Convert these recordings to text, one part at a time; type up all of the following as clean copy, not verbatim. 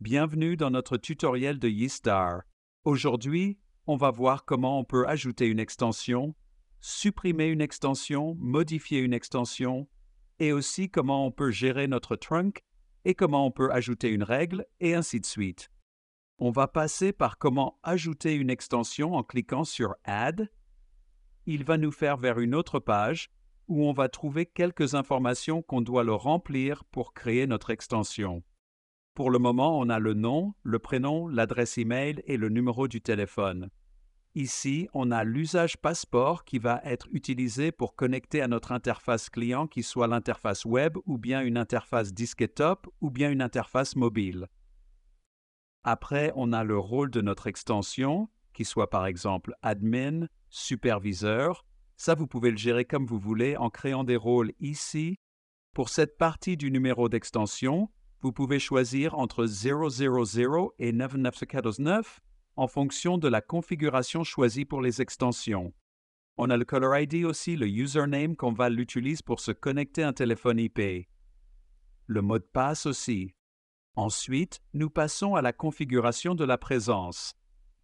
Bienvenue dans notre tutoriel de Yeastar. Aujourd'hui, on va voir comment on peut ajouter une extension, supprimer une extension, modifier une extension, et aussi comment on peut gérer notre trunk et comment on peut ajouter une règle, et ainsi de suite. On va passer par comment ajouter une extension en cliquant sur Add. Il va nous faire vers une autre page où on va trouver quelques informations qu'on doit le remplir pour créer notre extension. Pour le moment, on a le nom, le prénom, l'adresse email et le numéro du téléphone. Ici, on a l'usage passeport qui va être utilisé pour connecter à notre interface client qui soit l'interface web ou bien une interface desktop ou bien une interface mobile. Après, on a le rôle de notre extension, qui soit par exemple admin, superviseur. Ça, vous pouvez le gérer comme vous voulez en créant des rôles ici. Pour cette partie du numéro d'extension, vous pouvez choisir entre 000 et 99499 en fonction de la configuration choisie pour les extensions. On a le Caller ID aussi, le username qu'on va l'utiliser pour se connecter à un téléphone IP. Le mot de passe aussi. Ensuite, nous passons à la configuration de la présence.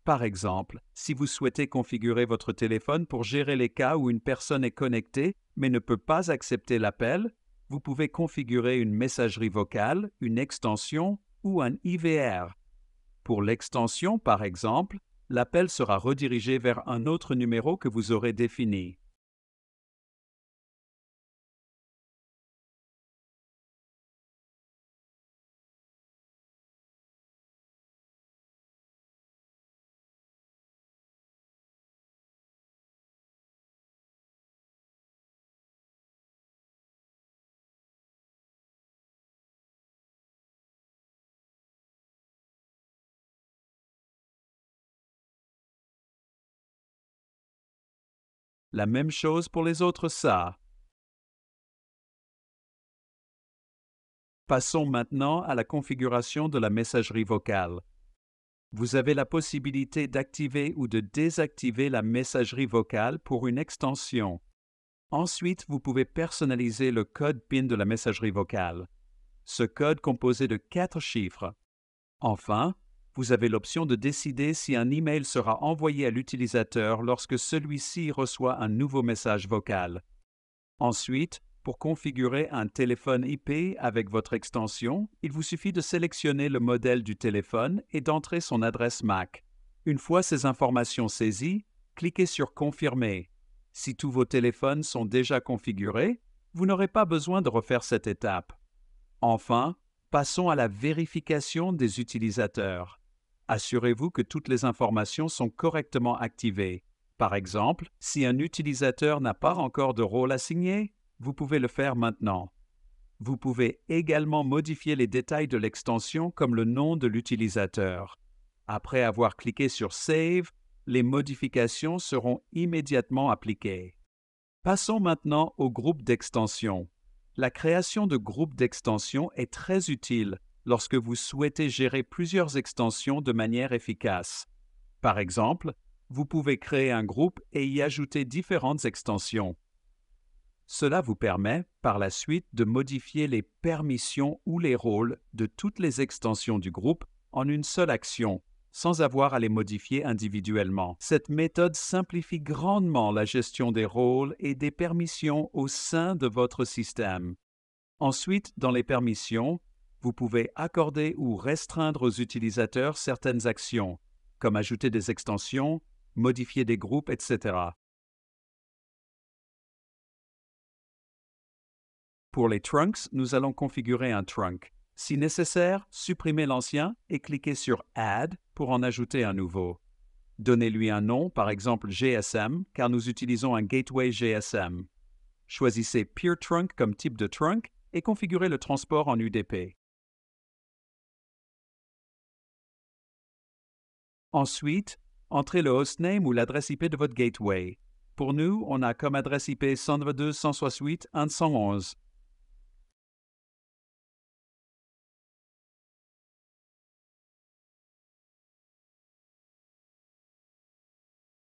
Par exemple, si vous souhaitez configurer votre téléphone pour gérer les cas où une personne est connectée mais ne peut pas accepter l'appel, vous pouvez configurer une messagerie vocale, une extension ou un IVR. Pour l'extension, par exemple, l'appel sera redirigé vers un autre numéro que vous aurez défini. La même chose pour les autres SA. Passons maintenant à la configuration de la messagerie vocale. Vous avez la possibilité d'activer ou de désactiver la messagerie vocale pour une extension. Ensuite, vous pouvez personnaliser le code PIN de la messagerie vocale. Ce code composé de 4 chiffres. Enfin, vous avez l'option de décider si un email sera envoyé à l'utilisateur lorsque celui-ci reçoit un nouveau message vocal. Ensuite, pour configurer un téléphone IP avec votre extension, il vous suffit de sélectionner le modèle du téléphone et d'entrer son adresse MAC. Une fois ces informations saisies, cliquez sur « Confirmer ». Si tous vos téléphones sont déjà configurés, vous n'aurez pas besoin de refaire cette étape. Enfin, passons à la vérification des utilisateurs. Assurez-vous que toutes les informations sont correctement activées. Par exemple, si un utilisateur n'a pas encore de rôle assigné, vous pouvez le faire maintenant. Vous pouvez également modifier les détails de l'extension comme le nom de l'utilisateur. Après avoir cliqué sur Save, les modifications seront immédiatement appliquées. Passons maintenant au groupe d'extensions. La création de groupes d'extensions est très utile lorsque vous souhaitez gérer plusieurs extensions de manière efficace. Par exemple, vous pouvez créer un groupe et y ajouter différentes extensions. Cela vous permet, par la suite, de modifier les permissions ou les rôles de toutes les extensions du groupe en une seule action, sans avoir à les modifier individuellement. Cette méthode simplifie grandement la gestion des rôles et des permissions au sein de votre système. Ensuite, dans les permissions, vous pouvez accorder ou restreindre aux utilisateurs certaines actions, comme ajouter des extensions, modifier des groupes, etc. Pour les trunks, nous allons configurer un trunk. Si nécessaire, supprimez l'ancien et cliquez sur Add pour en ajouter un nouveau. Donnez-lui un nom, par exemple GSM, car nous utilisons un gateway GSM. Choisissez Peer Trunk comme type de trunk et configurez le transport en UDP. Ensuite, entrez le hostname ou l'adresse IP de votre gateway. Pour nous, on a comme adresse IP 192.168.1.111.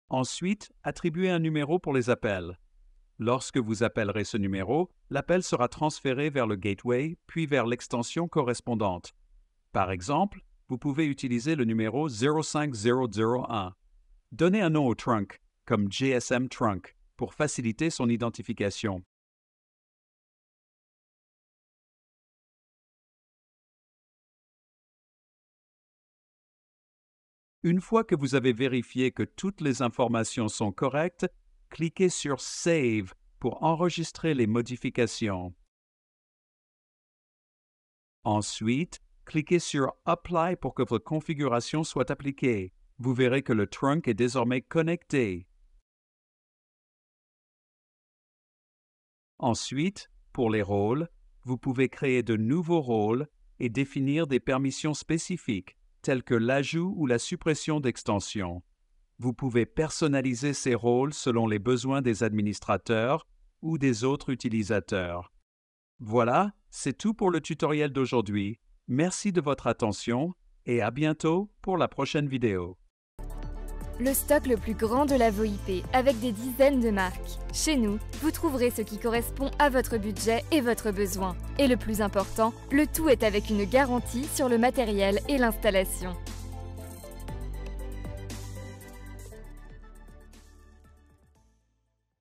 Ensuite, attribuez un numéro pour les appels. Lorsque vous appellerez ce numéro, l'appel sera transféré vers le gateway, puis vers l'extension correspondante. Par exemple, vous pouvez utiliser le numéro 05001. Donnez un nom au trunk, comme GSM Trunk, pour faciliter son identification. Une fois que vous avez vérifié que toutes les informations sont correctes, cliquez sur Save pour enregistrer les modifications. Ensuite, cliquez sur Apply pour que votre configuration soit appliquée. Vous verrez que le trunk est désormais connecté. Ensuite, pour les rôles, vous pouvez créer de nouveaux rôles et définir des permissions spécifiques, telles que l'ajout ou la suppression d'extensions. Vous pouvez personnaliser ces rôles selon les besoins des administrateurs ou des autres utilisateurs. Voilà, c'est tout pour le tutoriel d'aujourd'hui. Merci de votre attention et à bientôt pour la prochaine vidéo. Le stock le plus grand de la VoIP, avec des dizaines de marques. Chez nous, vous trouverez ce qui correspond à votre budget et votre besoin. Et le plus important, le tout est avec une garantie sur le matériel et l'installation.